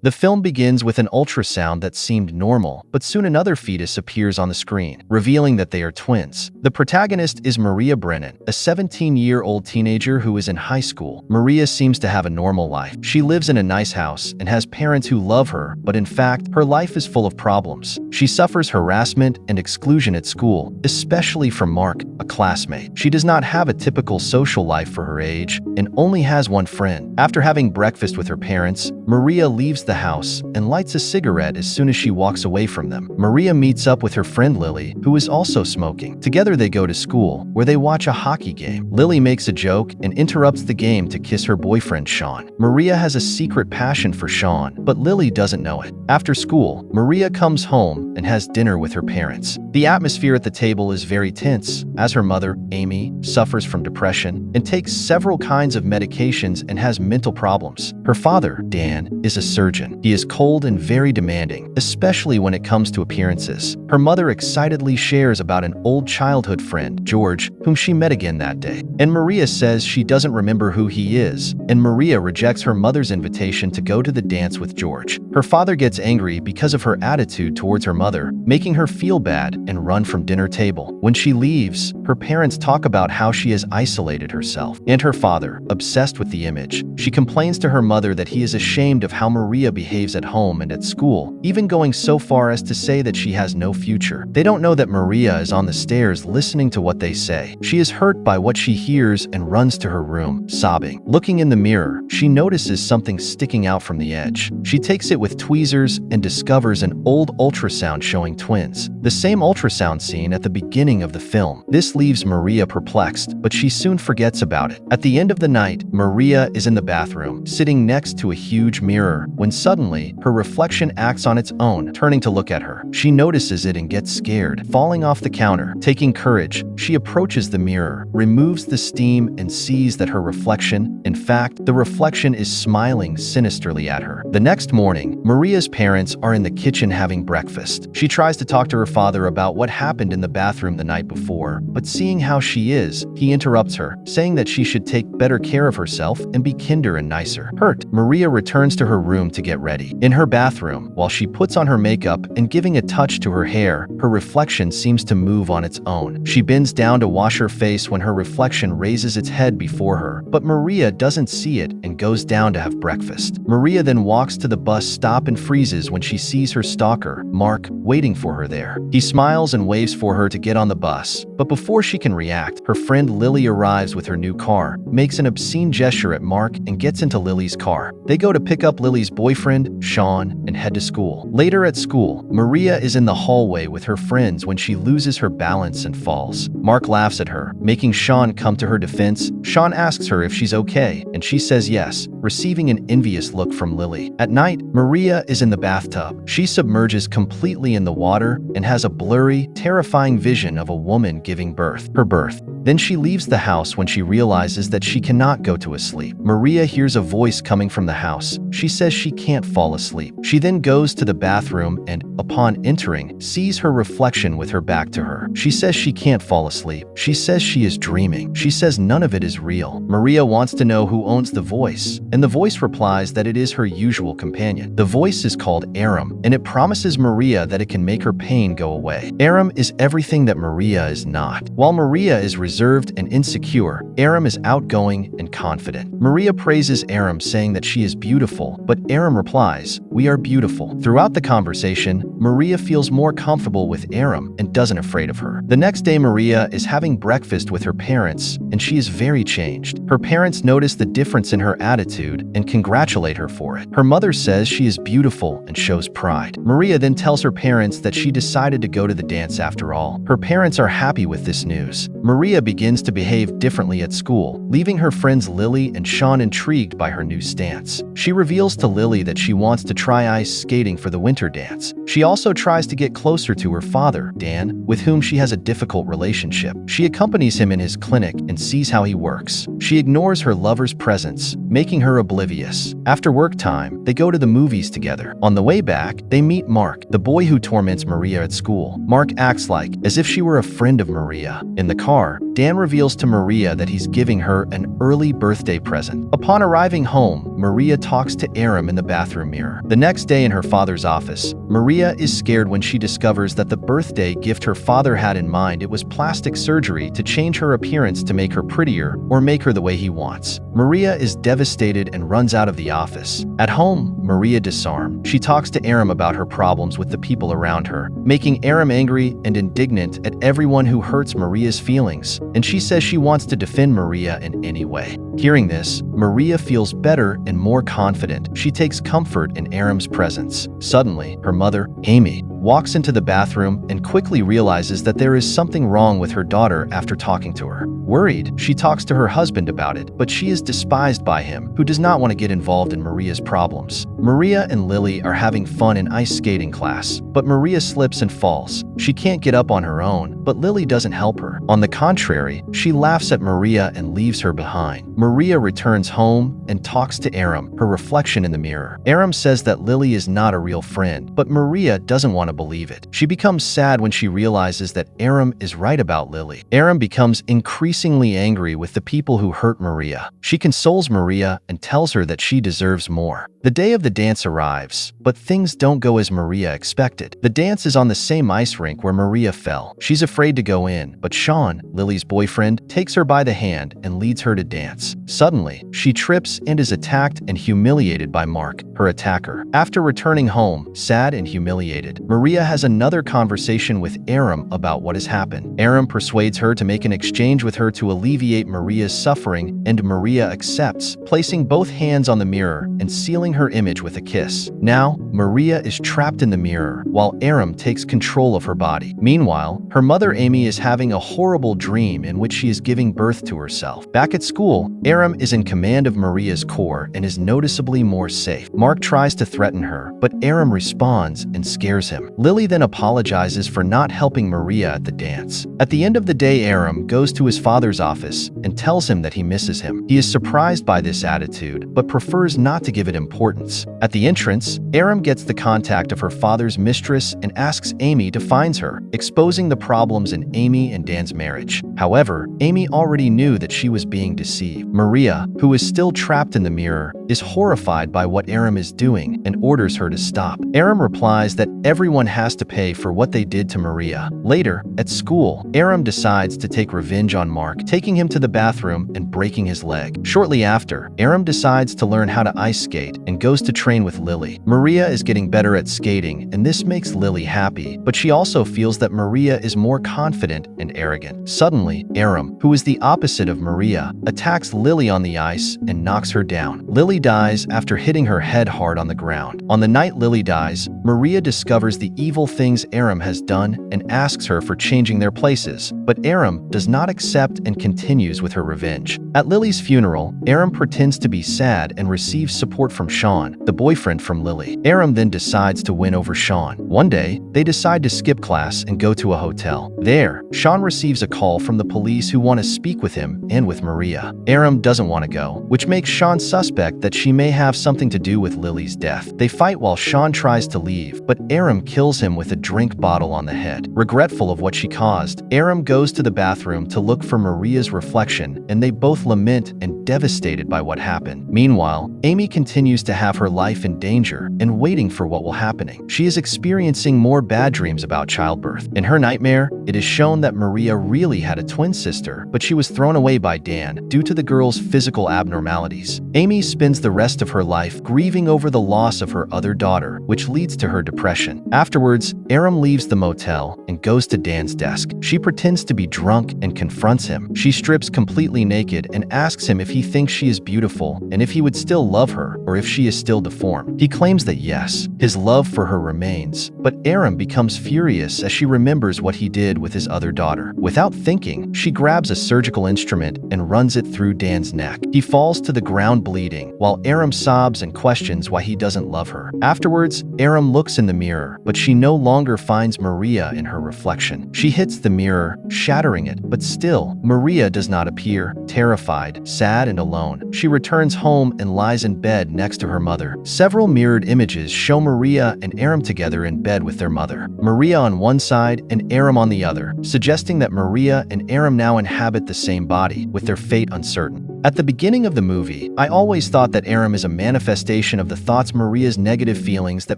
The film begins with an ultrasound that seemed normal, but soon another fetus appears on the screen, revealing that they are twins. The protagonist is Maria Brennan, a 17-year-old teenager who is in high school. Maria seems to have a normal life. She lives in a nice house and has parents who love her, but in fact, her life is full of problems. She suffers harassment and exclusion at school, especially from Mark, a classmate. She does not have a typical social life for her age and only has one friend. After having breakfast with her parents, Maria leaves the house and lights a cigarette as soon as she walks away from them. Maria meets up with her friend Lily, who is also smoking. Together they go to school, where they watch a hockey game. Lily makes a joke and interrupts the game to kiss her boyfriend Sean. Maria has a secret passion for Sean, but Lily doesn't know it. After school, Maria comes home and has dinner with her parents. The atmosphere at the table is very tense, as her mother, Amy, suffers from depression and takes several kinds of medications and has mental problems. Her father, Dan, is a surgeon. He is cold and very demanding, especially when it comes to appearances. Her mother excitedly shares about an old childhood friend, George, whom she met again that day. And Maria says she doesn't remember who he is, and Maria rejects her mother's invitation to go to the dance with George. Her father gets angry because of her attitude towards her mother, making her feel bad and run from dinner table. When she leaves, her parents talk about how she has isolated herself. And her father, obsessed with the image, she complains to her mother that he is ashamed of how Maria behaves at home and at school, even going so far as to say that she has no future. They don't know that Maria is on the stairs listening to what they say. She is hurt by what she hears and runs to her room, sobbing. Looking in the mirror, she notices something sticking out from the edge. She takes it with tweezers and discovers an old ultrasound showing twins. The same ultrasound scene at the beginning of the film. This leaves Maria perplexed, but she soon forgets about it. At the end of the night, Maria is in the bathroom, sitting next to a huge mirror, when suddenly, her reflection acts on its own, turning to look at her. She notices it and gets scared, falling off the counter. Taking courage, she approaches the mirror, removes the steam, and sees that her reflection, in fact, the reflection is smiling sinisterly at her. The next morning, Maria's parents are in the kitchen having breakfast. She tries to talk to her father about what happened in the bathroom the night before, but seeing how she is, he interrupts her, saying that she should take better care of herself and be kinder and nicer. Hurt, Maria returns to her room to get ready. In her bathroom, while she puts on her makeup and giving a touch to her hair, her reflection seems to move on its own. She bends down to wash her face when her reflection raises its head before her, but Maria doesn't see it and goes down to have breakfast. Maria then walks to the bus stop and freezes when she sees her stalker, Mark, waiting for her there. He smiles and waves for her to get on the bus, but before she can react, her friend Lily arrives with her new car, makes an obscene gesture at Mark, and gets into Lily's car. They go to pick up Lily's boyfriend, Sean, and head to school. Later at school, Maria is in the hallway with her friends when she loses her balance and falls. Mark laughs at her, making Sean come to her defense. Sean asks her if she's okay, and she says yes, receiving an envious look from Lily. At night, Maria is in the bathtub. She submerges completely in the water and has a blurry, terrifying vision of a woman giving birth. Her birth. Then she leaves the house when she realizes that she cannot go to sleep. Maria hears a voice coming from the house. She says she can't fall asleep. She then goes to the bathroom and, upon entering, sees her reflection with her back to her. She says she can't fall asleep. She says she is dreaming. She says none of it is real. Maria wants to know who owns the voice, and the voice replies that it is her usual companion. The voice is called Aram, and it promises Maria that it can make her pain go away. Aram is everything that Maria is not. While Maria is reserved and insecure, Aram is outgoing and confident. Maria praises Aram, saying that she is beautiful, but Aram replies, "We are beautiful." Throughout the conversation, Maria feels more comfortable with Aram and doesn't afraid of her. The next day, Maria is having breakfast with her parents, and she is very changed. Her parents notice the difference in her attitude and congratulate her for it. Her mother says she is beautiful and shows pride. Maria then tells her parents that she decided to go to the dance after all. Her parents are happy with this news. Maria begins to behave differently at school, leaving her friends Lily and Sean intrigued by her new stance. She reveals to Lily that she wants to try ice skating for the winter dance. She also tries to get closer to her father, Dan, with whom she has a difficult relationship. She accompanies him in his clinic and sees how he works. She ignores her lover's presence, making her oblivious. After work time, they go to the movies together. On the way back, they meet Mark, the boy who torments Maria at school. Mark acts like as if she were a friend of Maria. In the car, Dan reveals to Maria that he's giving her an early birthday present. Upon arriving home, Maria talks to Aram in the bathroom mirror. The next day in her father's office, Maria is scared when she discovers that the birthday gift her father had in mind it was plastic surgery to change her appearance to make her prettier or make her the way he wants. Maria is devastated and runs out of the office. At home, Maria disarmed. She talks to Aram about her problems with the people around her, making Aram angry and indignant at everyone who hurts Maria's feelings, and she says she wants to defend Maria in any way. Hearing this, Maria feels better and more confident. She takes comfort in Aram's presence. Suddenly, her mother, Amy, walks into the bathroom and quickly realizes that there is something wrong with her daughter after talking to her. Worried, she talks to her husband about it, but she is despised by him, who does not want to get involved in Maria's problems. Maria and Lily are having fun in ice skating class, but Maria slips and falls. She can't get up on her own, but Lily doesn't help her. On the contrary, she laughs at Maria and leaves her behind. Maria returns home and talks to Aram, her reflection in the mirror. Aram says that Lily is not a real friend, but Maria doesn't want to believe it. She becomes sad when she realizes that Aram is right about Lily. Aram becomes increasingly angry with the people who hurt Maria. She consoles Maria and tells her that she deserves more. The day of the dance arrives, but things don't go as Maria expected. The dance is on the same ice rink where Maria fell. She's afraid to go in, but Sean, Lily's boyfriend, takes her by the hand and leads her to dance. Suddenly, she trips and is attacked and humiliated by Mark, her attacker. After returning home, sad and humiliated, Maria has another conversation with Aram about what has happened. Aram persuades her to make an exchange with her to alleviate Maria's suffering, and Maria accepts, placing both hands on the mirror and sealing her image with a kiss. Now, Maria is trapped in the mirror, while Aram takes control of her body. Meanwhile, her mother Amy is having a horrible dream in which she is giving birth to herself. Back at school, Aram is in command of Maria's core and is noticeably more safe. Mark tries to threaten her, but Aram responds and scares him. Lily then apologizes for not helping Maria at the dance. At the end of the day, Aram goes to his father's office and tells him that he misses him. He is surprised by this attitude, but prefers not to give it importance. At the entrance, Aram gets the contact of her father's mistress and asks Amy to find her, exposing the problems in Amy and Dan's marriage. However, Amy already knew that she was being deceived. Maria, who is still trapped in the mirror, is horrified by what Aram is doing and orders her to stop. Aram replies that everyone has to pay for what they did to Maria. Later, at school, Aram decides to take revenge on Mark, taking him to the bathroom and breaking his leg. Shortly after, Aram decides to learn how to ice skate and goes to train with Lily. Maria is getting better at skating, and this makes Lily happy, but she also feels that Maria is more confident and arrogant. Suddenly, Aram, who is the opposite of Maria, attacks Lily on the ice and knocks her down. Lily dies after hitting her head hard on the ground. On the night Lily dies, Maria discovers the evil things Aram has done and asks her for changing their places, but Aram does not accept and continues with her revenge. At Lily's funeral, Aram pretends to be sad and receives support from Sean, the boyfriend from Lily. Aram then decides to win over Sean. One day, they decide to skip class and go to a hotel. There, Sean receives a call from the police who want to speak with him and with Maria. Aram doesn't want to go, which makes Sean suspect that she may have something to do with Lily's death. They fight while Sean tries to leave, but Aram kills him with a drink bottle on the head. Regretful of what she caused, Aram goes to the bathroom to look for Maria's reflection, and they both lament and devastated by what happened. Meanwhile, Amy continues to have her life in danger and waiting for what will happen. She is experiencing more bad dreams about childbirth. In her nightmare, it is shown that Maria really had a twin sister, but she was thrown away by Dan due to the girl's physical abnormalities. Amy spends the rest of her life grieving over the loss of her other daughter, which leads to her depression. Afterwards, Aram leaves the motel and goes to Dan's desk. She pretends to be drunk and confronts him. She strips completely naked and asks him if he thinks she is beautiful and if he would still love her or if she is still deformed. He claims that yes, his love for her remains, but Aram becomes furious as she remembers what he did with his other daughter. Without thinking, she grabs a surgical instrument and runs it through Dan's neck. He falls to the ground bleeding, while Aram sobs and questions why he doesn't love her. Afterwards, Aram looks in the mirror, but she no longer finds Maria in her reflection. She hits the mirror, shattering it, but still, Maria does not appear. Terrified, sad, and alone, she returns home and lies in bed next to her mother. Several mirrored images show Maria and Aram together in bed with their mother. Maria on one side and Aram on the other, suggesting that Maria and Aram now inhabit the same body, with their fate uncertain. At the beginning of the movie, I always thought that Aram is a manifestation of the thoughts Maria's negative feelings that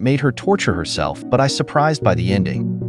made her torture herself, but I was surprised by the ending.